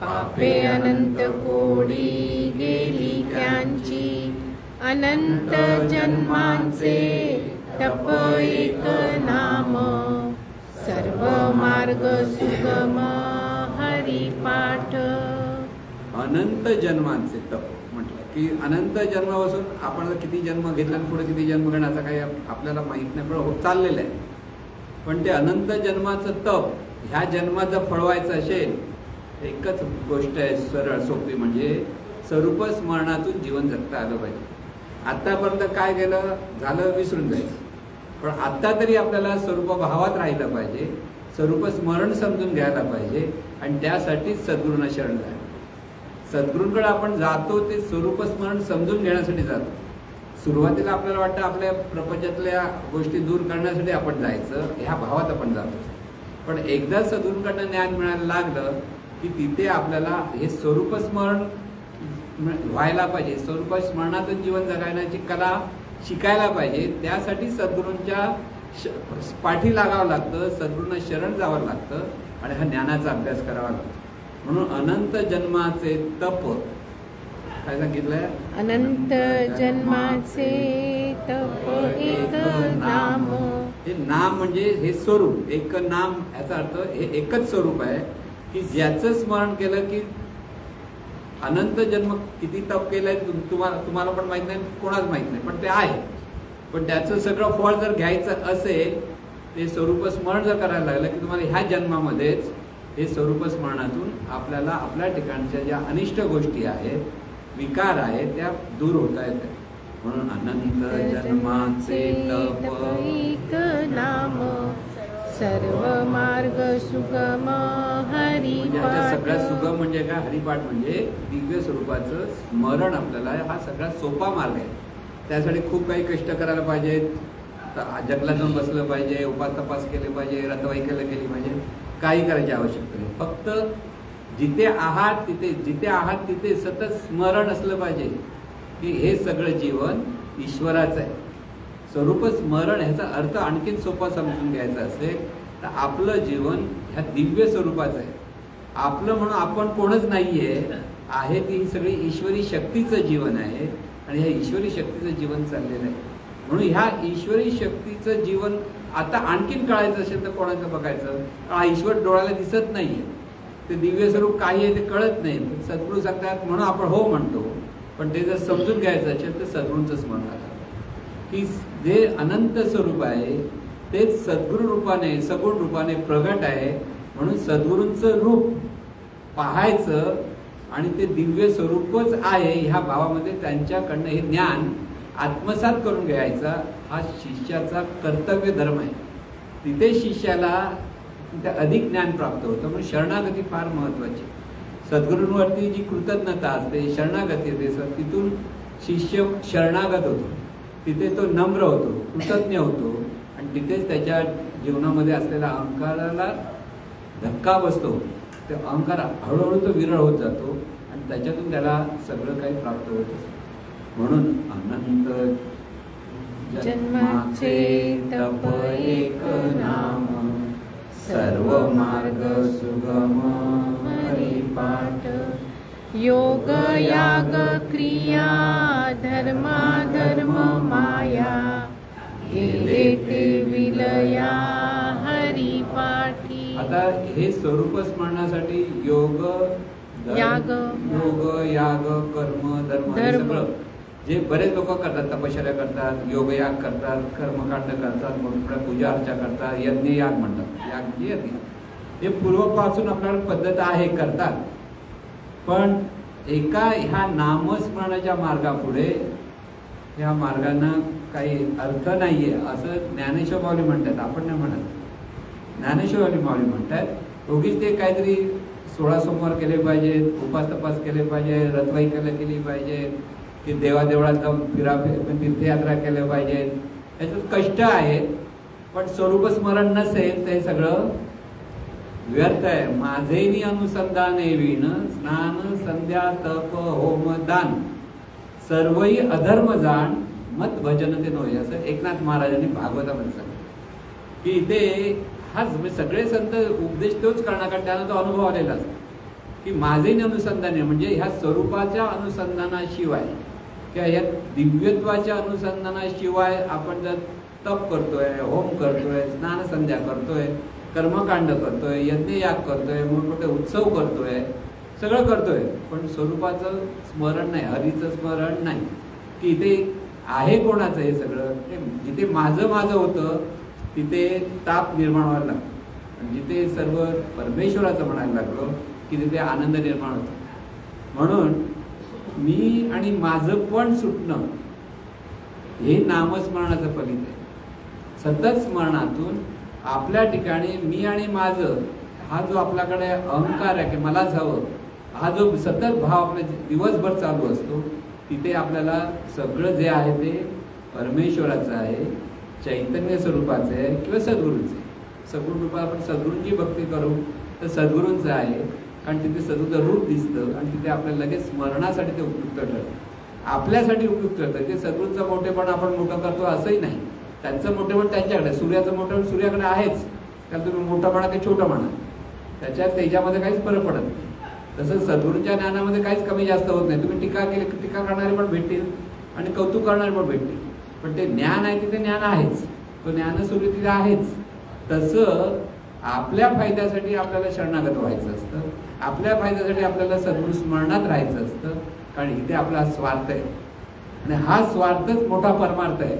पापे अनंत कोडी गेली त्यांची. अनंत जन्मांचे तप एक नाम, सर्व मार्ग सुगम हरिपाठ. अनंत जन्मांचे तप म्हटलं की अनंत जन्मापासून आपण किती जन्म घेतला आणि पुढे किती जन्म घेण्याचा काही आपल्याला माहीत नाही, पण होत चाललेलं आहे. पण ते अनंत जन्माचं तप ह्या जन्मात जर फळवायचं असेल, एकच गोष्ट आहे सरळ सोपी, म्हणजे स्वरूप स्मरणातून जीवन जगता आलं पाहिजे. आत्तापर्यंत काय गेलं झालं विसरून जायचं, पण आत्ता तरी आपल्याला स्वरूप भावात राहिलं पाहिजे. स्वरूप स्मरण समजून घ्यायला पाहिजे आणि त्यासाठीच सद्गुरूंना शरण जायला. सद्गुरूंकडे आपण जातो ते स्वरूप स्मरण समजून घेण्यासाठी जातो. सुरुवातीला आपल्याला वाटतं आपल्या प्रपंचातल्या गोष्टी दूर करण्यासाठी आपण जायचं, ह्या भावात आपण जातो. पण एकदा सद्गुरूंकडनं ज्ञान मिळायला लागलं की तिथे आपल्याला हे स्वरूप स्मरण व्हायला पाहिजे, स्वरूप स्मरणातून जीवन जगण्याची कला शिकायला पाहिजे. त्यासाठी सद्गुरूंच्या पाठी लागावं लागतं, सद्गुरूंना शरण जावं लागतं आणि हा ज्ञानाचा अभ्यास करावा लागतो. म्हणून अनंत जन्माचे तप काय सांगितलंय? अनंत जन्माचे तप एक नाम. हे नाम म्हणजे हे स्वरूप, एक नाम याचा अर्थ हे एकच स्वरूप आहे की ज्याचं स्मरण केलं की अनंत जन्म किती तप केलंय तुम्हाला पण माहित नाही, कोणाच माहित नाही, पण ते आहे. पण त्याचं सगळं फळ जर घ्यायचं असेल, ते स्वरूप स्मरण जर करायला लागलं की तुम्हाला ह्या जन्मामध्येच हे स्वरूप स्मरणातून आपल्याला आपल्या ठिकाणच्या ज्या अनिष्ट गोष्टी आहेत, विकार आहेत, त्या दूर होता येतात. म्हणून अनंत जन्माचे तप एक नाम, सर्व मार्ग सुगम हरिपाठ. सगळ्यात सुगम म्हणजे काय? हरिपाठ म्हणजे दिव्य स्वरूपाचं स्मरण. आपल्याला हा सगळ्यात सोपा मार्ग आहे. त्यासाठी खूप काही कष्ट करायला पाहिजेत, जंगलात जाऊन बसलं पाहिजे, उपास तपास केले पाहिजे, रथवाई केली पाहिजे, काही करायची आवश्यकता नाही. फक्त जिथे आहात तिथे सतत स्मरण असलं पाहिजे की हे सगळं जीवन ईश्वराचं आहे. स्वरूप स्मरण ह्याचा अर्थ आणखीन सोपा समजून घ्यायचा असेल तर आपलं जीवन ह्या दिव्य स्वरूपाचं आहे. आपलं म्हणून आपण कोणच नाहीये, आहे ती सगळी ईश्वरी शक्तीचं जीवन आहे आणि ह्या ईश्वरी शक्तीचं जीवन चाललेलं आहे. म्हणून ह्या ईश्वरी शक्तीचं जीवन आता आणखीन कळायचं असेल तर कोणाचं बघायचं? हा ईश्वर डोळ्याला दिसत नाहीये, ते दिव्य स्वरूप काही आहे ते कळत नाही. सद्गुरू सांगतात म्हणून आपण हो म्हणतो. पण ते जर समजून घ्यायचं असेल तर सद्गुरूंचं स्मरण करा की जे अनंत स्वरूप आहे तेच सद्गुरू रूपाने, सगुण रूपाने प्रगट आहे. म्हणून सद्गुरूंचं रूप पाहायचं आणि ते दिव्य स्वरूपच आहे ह्या भावामध्ये त्यांच्याकडनं हे ज्ञान आत्मसात करून घ्यायचा हा शिष्याचा कर्तव्य धर्म आहे. तिथे शिष्याला अधिक ज्ञान प्राप्त होतं. म्हणून शरणागती फार महत्वाची. सद्गुरूंवरती जी कृतज्ञता असते, शरणागती असते, तिथून शिष्य शरणागत होतो, तिथे तो नम्र होतो, कृतज्ञ होतो आणि तिथेच त्याच्या जीवनामध्ये असलेल्या अहंकाराला धक्का बसतो. ते अहंकार हळूहळू तो विरळ होत जातो आणि त्याच्यातून त्याला सगळं काही प्राप्त होत असतं. म्हणून अनंत जन्माचे तप एक नाम, सर्व मार्ग सुगम हरिपाठ. योग याग क्रिया धर्म माया, गेले ते विलया हरिपाठी. आता हे स्वरूप स्मरणासाठी योग याग कर्म धर्म हे सगळं जे बरेच लोक करतात, तपश्चर्या करतात, योगयाग करतात, कर्मकांड करतात, मग पूजा अर्चा करतात, यज्ञ याग म्हणतात. याग म्हणजे यज्ञ हे पूर्वपासून आपल्याला पद्धत आहे, करतात. पण एका ह्या नामस्मरणाच्या मार्गापुढे ह्या मार्गांना काही अर्थ नाहीये असं ज्ञानेश्वर माऊली म्हणतात. आपण नाही म्हणत, ज्ञानेश्वर माऊली म्हणतात उगीच ते काहीतरी 16 सोमवार केले पाहिजेत, उपास तपास केले पाहिजे, रथवाई केली पाहिजे, की देवादेवळात जाऊन तीर्थयात्रा केल्या पाहिजेत. याच्यात कष्ट आहेत. पण स्वरूप स्मरण नसेल तर हे सगळं व्यर्थ आहे. माझेनी अनुसंधाने विण, स्नान संध्या तप होम दान, सर्वही अधर्म जाण, मत भजन ते नव्हे, असं एकनाथ महाराजांनी भागवतामध्ये सांगितलं. की इथे हाच सगळे संत उपदेश तोच करणार, कारण त्याला तो अनुभव आलेला असतो की माझेनी अनुसंधाने म्हणजे ह्या स्वरूपाच्या अनुसंधानाशिवाय किंवा या दिव्यत्वाच्या अनुसंधानाशिवाय आपण जर तप करतोय, होम करतोय, स्नान संध्या करतोय, कर्मकांड करतोय, यज्ञयाग करतोय, मोठमोठे उत्सव करतोय, सगळं करतोय, पण स्वरूपाचं स्मरण नाही, हरीचं स्मरण नाही. की इथे आहे कोणाचं हे सगळं? जिथे माझं होतं तिथे ताप निर्माण व्हायला लागतो आणि जिथे सर्व परमेश्वराचं म्हणायला लागलो की तिथे आनंद निर्माण होतो. म्हणून मी आणि माझं पण सुटणं हे नामस्मरणाचं फलित आहे. सतत स्मरणातून आपल्या ठिकाणी मी आणि माझं हा जो आपल्याकडे अहंकार आहे की मलाच हवं, हा जो सतत भाव आपल्या दिवसभर चालू असतो, तिथे आपल्याला सगळं जे आहे ते परमेश्वराचं आहे, चैतन्य स्वरूपाचं आहे किंवा सद्गुरूचं आहे. सद्गुरू रूपात आपण सद्गुरूंची भक्ती करू तर सद्गुरूंचं आहे, कारण तिथे सद्गुरूचं रूप दिसतं आणि तिथे आपल्याला लगेच स्मरणासाठी ते उपयुक्त ठरतं, आपल्यासाठी उपयुक्त ठरतं. ते सद्गुरूंचं मोठेपण आपण मोठं करतो असंही नाही, त्यांचं मोठेपण त्यांच्याकडे, सूर्याचं मोठेपण सूर्याकडे आहेच, त्याला तुम्ही मोठं म्हणा की छोटं म्हणा, त्याच्यामध्ये काहीच फरक पडत नाही. तसंच सद्गुरूंच्या ज्ञानामध्ये काहीच कमी जास्त होत नाही. तुम्ही टीका केली, टीका करणारे पण भेटतील आणि कौतुक करणारे पण भेटतील, पण ते ज्ञान आहे तिथे ज्ञान आहेच, तो ज्ञानसूर्य तिथे आहेच. तसं आपल्या फायद्यासाठी आपल्याला शरणागत व्हायचं असतं, आपल्या फायद्यासाठी आपल्याला सद्गुरू स्मरणात राहायचं असतं, कारण इथे आपला स्वार्थ आहे आणि हा स्वार्थच मोठा परमार्थ आहे.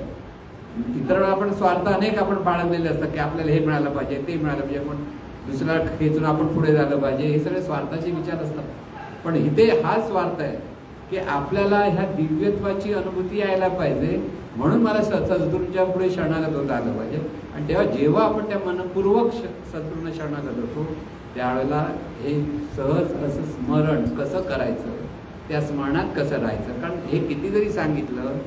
इतर वेळा आपण स्वार्थ अनेक आपण बाळगलेले असतात की आपल्याला हे मिळालं पाहिजे, ते मिळालं पाहिजे, पण दुसऱ्याला खेचून आपण पुढे झालं पाहिजे, हे सगळे स्वार्थाचे विचार असतात. पण इथे हा स्वार्थ आहे की आपल्याला ह्या दिव्यत्वाची अनुभूती यायला पाहिजे, म्हणून मला सद्गुरूंच्या पुढे शरणागत होता आलं पाहिजे. आणि जेव्हा आपण त्या मनपूर्वक सद्गुरूंना शरणागत होतो त्यावेळेला हे सहज असं स्मरण कसं करायचं, त्या स्मरणात कसं राहायचं, कारण हे किती जरी सांगितलं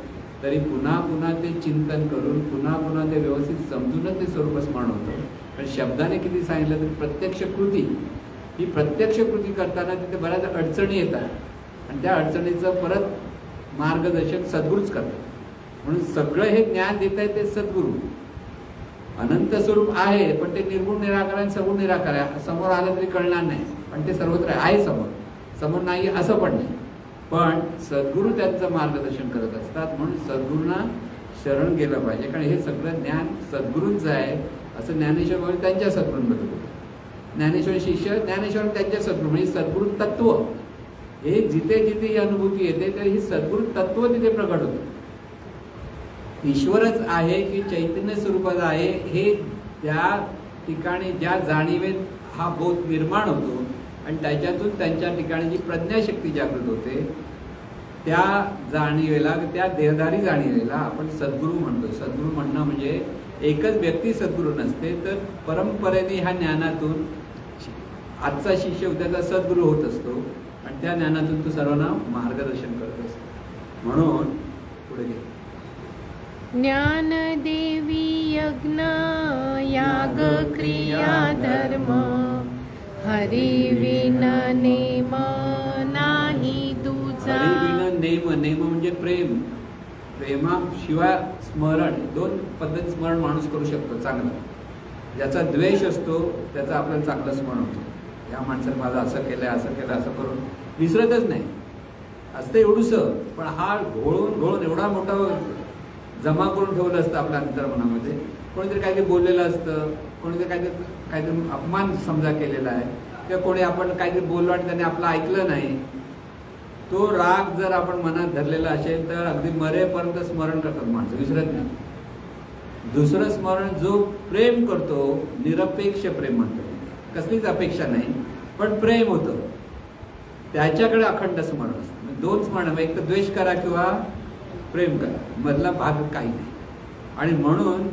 तरी पुन्हा पुन्हा ते चिंतन करून पुन्हा पुन्हा ते व्यवस्थित समजूनच ते स्वरूप स्मरण होतं. पण शब्दाने किती सांगितलं तरी प्रत्यक्ष कृती, ही प्रत्यक्ष कृती करताना तिथे बऱ्याच अडचणी येतात आणि त्या अडचणीचं परत मार्गदर्शन सद्गुरूच करतात. म्हणून सगळं हे ज्ञान देत आहे ते सद्गुरू. अनंत स्वरूप आहे पण ते निर्गुण निराकार आणि सगुण निराकार आहे, समोर आलं तरी कळणार नाही, पण ते सर्वत्र आहे, समोर नाही असं पण नाही. पण सद्गुरू त्यांचं मार्गदर्शन करत असतात, म्हणून सद्गुरूंना शरण गेलं पाहिजे, कारण हे सगळं ज्ञान सद्गुरूंचं आहे असं ज्ञानेश्वर भाऊ त्यांच्या सद्गुरूंबद्दल बोलतात. ज्ञानेश्वर शिष्य, ज्ञानेश्वर त्यांच्या सद्गुरू, म्हणजे सद्गुरू तत्व हे जिथे जिथे ही अनुभूती येते तर ही सद्गुरू तत्व तिथे प्रकट होतं. ईश्वरच आहे की चैतन्य स्वरूपात आहे हे त्या ठिकाणी ज्या जाणीवेत हा बोध निर्माण होतो आणि त्याच्यातून त्यांच्या ठिकाणी जी प्रज्ञाशक्ती जागृत होते, त्या जाणीवेला, त्या देहधारी जाणीवेला आपण सद्गुरू म्हणतो. सद्गुरू म्हणणं म्हणजे एकच व्यक्ती सद्गुरू नसते, तर परंपरेने ह्या ज्ञानातून आजचा शिष्य उद्याचा सद्गुरू होत असतो आणि त्या ज्ञानातून तो सर्वांना मार्गदर्शन करत असतो. म्हणून पुढे घे. ज्ञानदेवी यज्ञ याग क्रिया धर्म हरिविन नेम नाही तुझा. हरिविन नेम, नेम म्हणजे प्रेम, प्रेमाशिवाय स्मरण, दोन पद्धती स्मरण माणूस करू शकतो चांगलं. ज्याचा द्वेष असतो त्याचं आपल्याला चांगलं स्मरण होतं, या माणसाने माझं असं केलं असं करून विसरतच नाही असतं एवढंसं. पण हा घोळून एवढा मोठा जमा करून ठेवलं असतं आपल्या अंतर्मनामध्ये. कोणीतरी काहीतरी बोललेलं असतं, कोणीतरी काहीतरी अपमान समजा केलेला आहे, किंवा कोणी आपण काहीतरी बोललो आणि त्याने आपलं ऐकलं नाही, तो राग जर आपण मनात धरलेला असेल तर अगदी मरेपर्यंत स्मरण करतात माणसं, विसरत नाही. दुसरं स्मरण जो प्रेम करतो, निरपेक्ष प्रेम म्हणतो, कसलीच अपेक्षा नाही पण प्रेम होतं, त्याच्याकडे अखंड स्मरण असतं. दोन स्मरण, एक तर द्वेष करा किंवा प्रेम करा, मधला भाग काही नाही. आणि म्हणून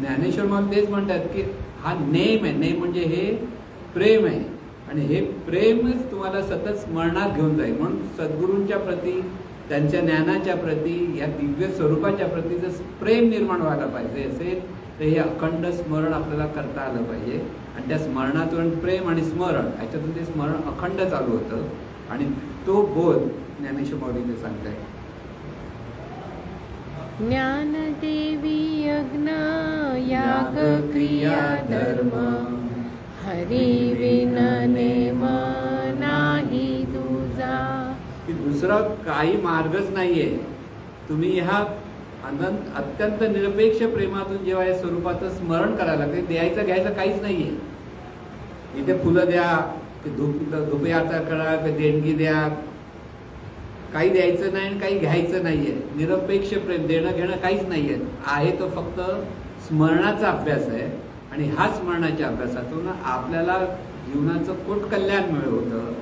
ज्ञानेश्वर मग तेच म्हणतात की हा नेम आहे, नेम म्हणजे हे प्रेम आहे आणि हे प्रेमच तुम्हाला सतत स्मरणात घेऊन जाईल. म्हणून सद्गुरूंच्या प्रती, त्यांच्या ज्ञानाच्या प्रती, या दिव्य स्वरूपाच्या प्रती जर प्रेम निर्माण व्हायला पाहिजे असेल तर हे अखंड स्मरण आपल्याला करता आलं पाहिजे. आणि त्या स्मरणातून प्रेम आणि स्मरण याच्यातून ते स्मरण अखंड चालू होतं आणि तो बोध ज्ञानेश्वर माऊलीने सांगताय. ज्ञानदेवी यज्ञ याग क्रिया धर्म हरिविन नेम नाही तुझा. की दुसरा काही मार्गच नाहीये. तुम्ही ह्या अत्यंत निरपेक्ष प्रेमातून जेव्हा या स्वरूपाचं स्मरण करायला लागते, द्यायचं घ्यायचं काहीच नाहीये. इथे फुलं द्या, धुपयात्रा करा, देणगी द्या, काही द्यायचं नाही आणि काही घ्यायचं नाहीये. निरपेक्ष प्रेम, देणं घेणं काहीच नाहीये. आहे तो फक्त स्मरणाचा अभ्यास आहे आणि हा स्मरणाच्या अभ्यासातून आपल्याला जीवनाचं कोट कल्याण मिळत होतं.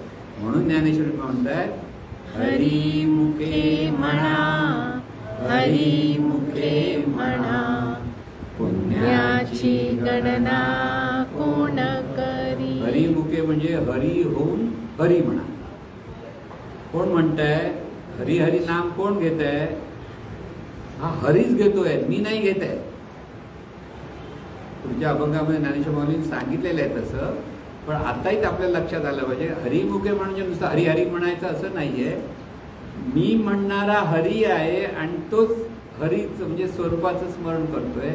म्हणून ज्ञानेश्वर म्हणतायत हरी मुखे म्हणा, हरी मुखे म्हणा, पुण्य याची गणना कोण करी. हरिमुखे म्हणजे हरी होऊन हरी म्हणा. कोण म्हणताय हरी हरी नाम कोण घेत आहे? हा हरीच घेतोय, मी नाही घेत आहे. तुमच्या अभंगामध्ये ज्ञानेश्वर माऊलींनी सांगितलेलं आहे तसं, पण आताही आपल्याला लक्षात आलं पाहिजे हरिमुखे म्हणजे नुसतं हरी हरी म्हणायचं असं नाहीये. मी म्हणणारा हरी आहे आणि तोच हरीच म्हणजे स्वरूपाचं स्मरण करतोय,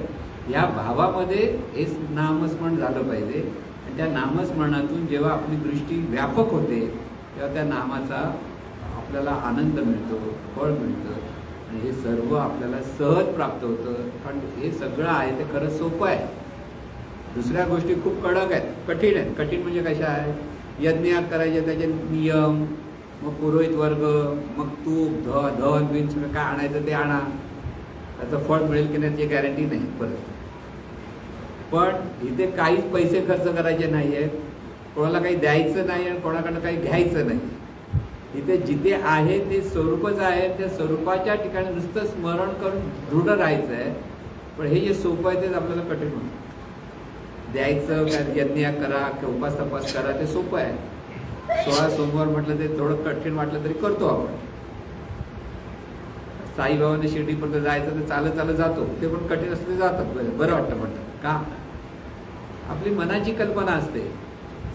या भावामध्ये हे नामस्मरण झालं पाहिजे. आणि त्या नामस्मरणातून जेव्हा आपली दृष्टी व्यापक होते तेव्हा त्या नामाचा आपल्याला आनंद मिळतो, फळ मिळतं आणि हे सर्व आपल्याला सहज प्राप्त होतं. कारण हे सगळं आहे ते खरं सोपं आहे. दुसऱ्या गोष्टी खूप कडक आहेत, कठीण आहेत. कठीण म्हणजे कशा आहे? यज्ञ करायचे त्याचे नियम, मग पुरोहित वर्ग, मग तूप धन बिन सगळं काय आणायचं ते आणा, त्याचं फळ मिळेल की नाही याची गॅरंटी नाही परत. पण इथे काहीच पैसे खर्च करायचे नाही आहेत, कोणाला काही द्यायचं नाही आणि कोणाकडनं काही घ्यायचं नाही. इथे जिथे आहे ते स्वरूपच आहे, त्या स्वरूपाच्या ठिकाणी नुसतं स्मरण करून दृढ राहायचं आहे. पण हे जे सोपं आहे तेच आपल्याला कठीण होतं. द्यायचं काय यज्ञ करा किंवा उपास तपास करा ते सोपं आहे. 16 सोमवार म्हटलं ते थोडं कठीण वाटलं तरी करतो आपण. साईबाबांनी शिर्डीपर्यंत जायचं तर चालत चालत जातो, ते पण कठीण असतं ते जातात, बरं वाटतं म्हणतात. का? आपली मनाची कल्पना असते.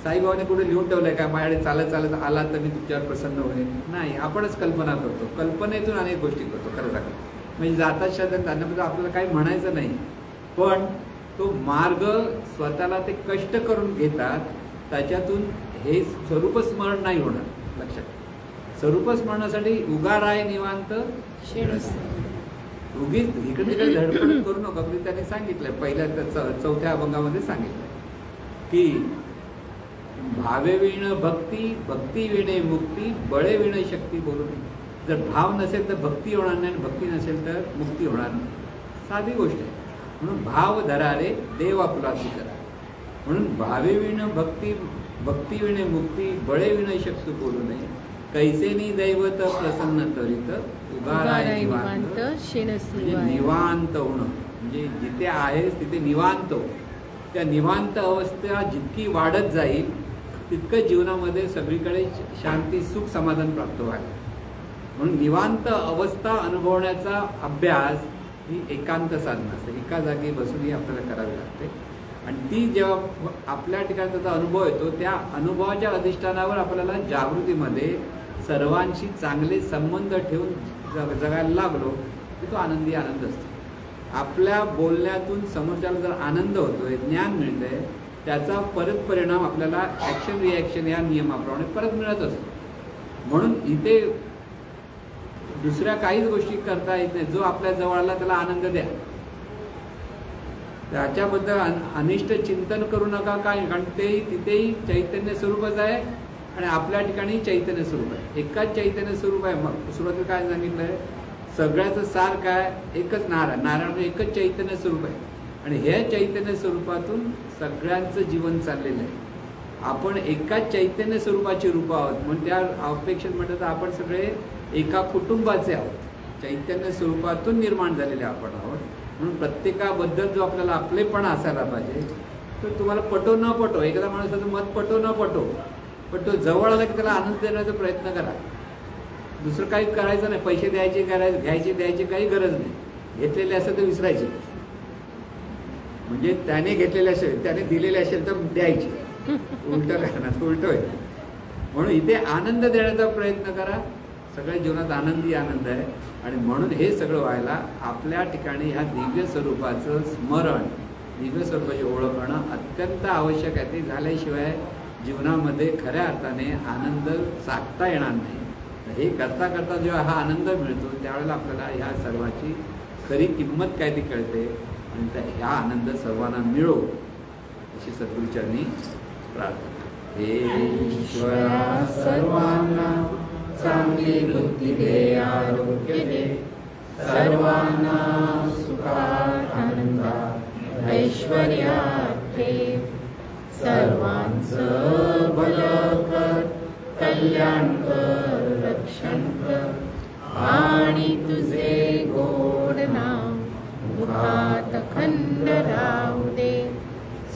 साईबाबाने कुठे लिहून ठेवलंय का माझ्याकडे चालत चालत आला तर मी तुमच्यावर प्रसन्न होईल? नाही, आपणच कल्पना करतो. कल्पनेतून अनेक गोष्टी करतो खरं सांगा. म्हणजे जातात शब्द त्यांना आपल्याला काही म्हणायचं नाही, पण तो मार्ग स्वतःला ते कष्ट करून घेतात, त्याच्यातून हे स्वरूपस्मरण नाही होणार. लक्षात, स्वरूपस्मरणासाठी उगार आहे निवांत उगीच इकडे तिकडे धडपड करू नका. त्यांनी सांगितलंय पहिल्या 4थ्या अभंगामध्ये सांगितलंय की भावे विण भक्ती, भक्ती विणे मुक्ती, बळे विणे शक्ती बोलू नये. जर भाव नसेल तर भक्ती होणार नाही आणि भक्ती नसेल तर मुक्ती होणार नाही. साधी गोष्ट आहे. म्हणून भाव धरा रे देव आपलासी करा. म्हणून भावे विण भक्ती, भक्ती विणे मुक्ती, बळे विणे शक्ती बोलू नये. कैसेनी दैवत प्रसन्न तरित उगाराय निवांत शिणसी. निवांत होणं म्हणजे जिथे आहेस तिथे निवांत हो. त्या निवांत अवस्था जितकी वाढत जाईल तितकं जीवनामध्ये सगळीकडे शांती, सुख, समाधान प्राप्त व्हायला. म्हणून निवांत अवस्था अनुभवण्याचा अभ्यास ही एकांत साधना असते. एका जागी बसूनही आपल्याला करावी लागते. आणि ती जेव्हा आपल्या ठिकाणी त्याचा अनुभव येतो, त्या अनुभवाच्या अधिष्ठानावर आपल्याला जागृतीमध्ये सर्वांशी चांगले संबंध ठेवून जगायला लागलो की तो आनंदी आनंद असतो. आपल्या बोलण्यातून समोरच्याला जर आनंद होतोय, ज्ञान मिळतंय, त्याचा परत परिणाम आपल्याला ॲक्शन रिॲक्शन या नियमाप्रमाणे परत मिळत असतो. म्हणून इथे दुसऱ्या काहीच गोष्टी करता येत नाही. जो आपल्या जवळ आला त्याला आनंद द्या, त्याच्याबद्दल अनिष्ट चिंतन करू नका. काय? कारण ते तिथेही चैतन्य स्वरूपच आहे आणि आपल्या ठिकाणी चैतन्य स्वरूप आहे. एकाच चैतन्य स्वरूप आहे. मग सुरुवातीला काय सांगितलंय? सगळ्याचं सार काय? एकच नारायण. नारायण म्हणजे एकच चैतन्य स्वरूप आहे आणि हे चैतन्य स्वरूपातून सगळ्यांचं जीवन चाललेलं आहे. आपण एकाच चैतन्य स्वरूपाची रूप आहोत. म्हणून त्या अपेक्षित म्हटलं तर आपण सगळे एका कुटुंबाचे आहोत. चैतन्य स्वरूपातून निर्माण झालेले आपण आहोत. म्हणून प्रत्येकाबद्दल जो आपल्याला आपलेपणा असायला पाहिजे, तो तुम्हाला पटो न पटो, एखादा माणसाचं मत पटो न पटो, पण तो जवळ आला की त्याला आनंद देण्याचा प्रयत्न करा. दुसरं काही करायचं नाही. पैसे द्यायचे, घ्यायचे द्यायची काही गरज नाही. घेतलेले असेल तर विसरायचे. म्हणजे त्याने घेतलेले असेल, त्याने दिलेले असेल तर द्यायचे. उलट करणार, उलट होईल. म्हणून इथे आनंद देण्याचा प्रयत्न करा. सगळ्या जीवनात आनंदी आनंद आहे. आणि म्हणून हे सगळं व्हायला आपल्या ठिकाणी ह्या दिव्य स्वरूपाचं स्मरण, दिव्य स्वरूपाची ओळख होणं अत्यंत आवश्यक आहे. ते झाल्याशिवाय जीवनामध्ये खऱ्या अर्थाने आनंद साधता येणार नाही. हे करता करता जेव्हा हा आनंद मिळतो त्यावेळेला आपल्याला ह्या सर्वाची खरी किंमत काय ती कळते आणि ह्या आनंद सर्वांना मिळो अशी सद्गुरूचरणी प्रार्थना. हे ईश्वरा सर्वांना चांगली बुद्धी दे, आरोग्य दे, सर्वांना सुखात आनंदात ऐश्वर्यात ठेव. सर्वांचं भलं कर, कल्याण कर, रक्षण कर आणि तुझे गोड नाम दुःखात खंड राहू दे.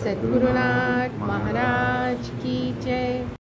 सद्गुरुनाथ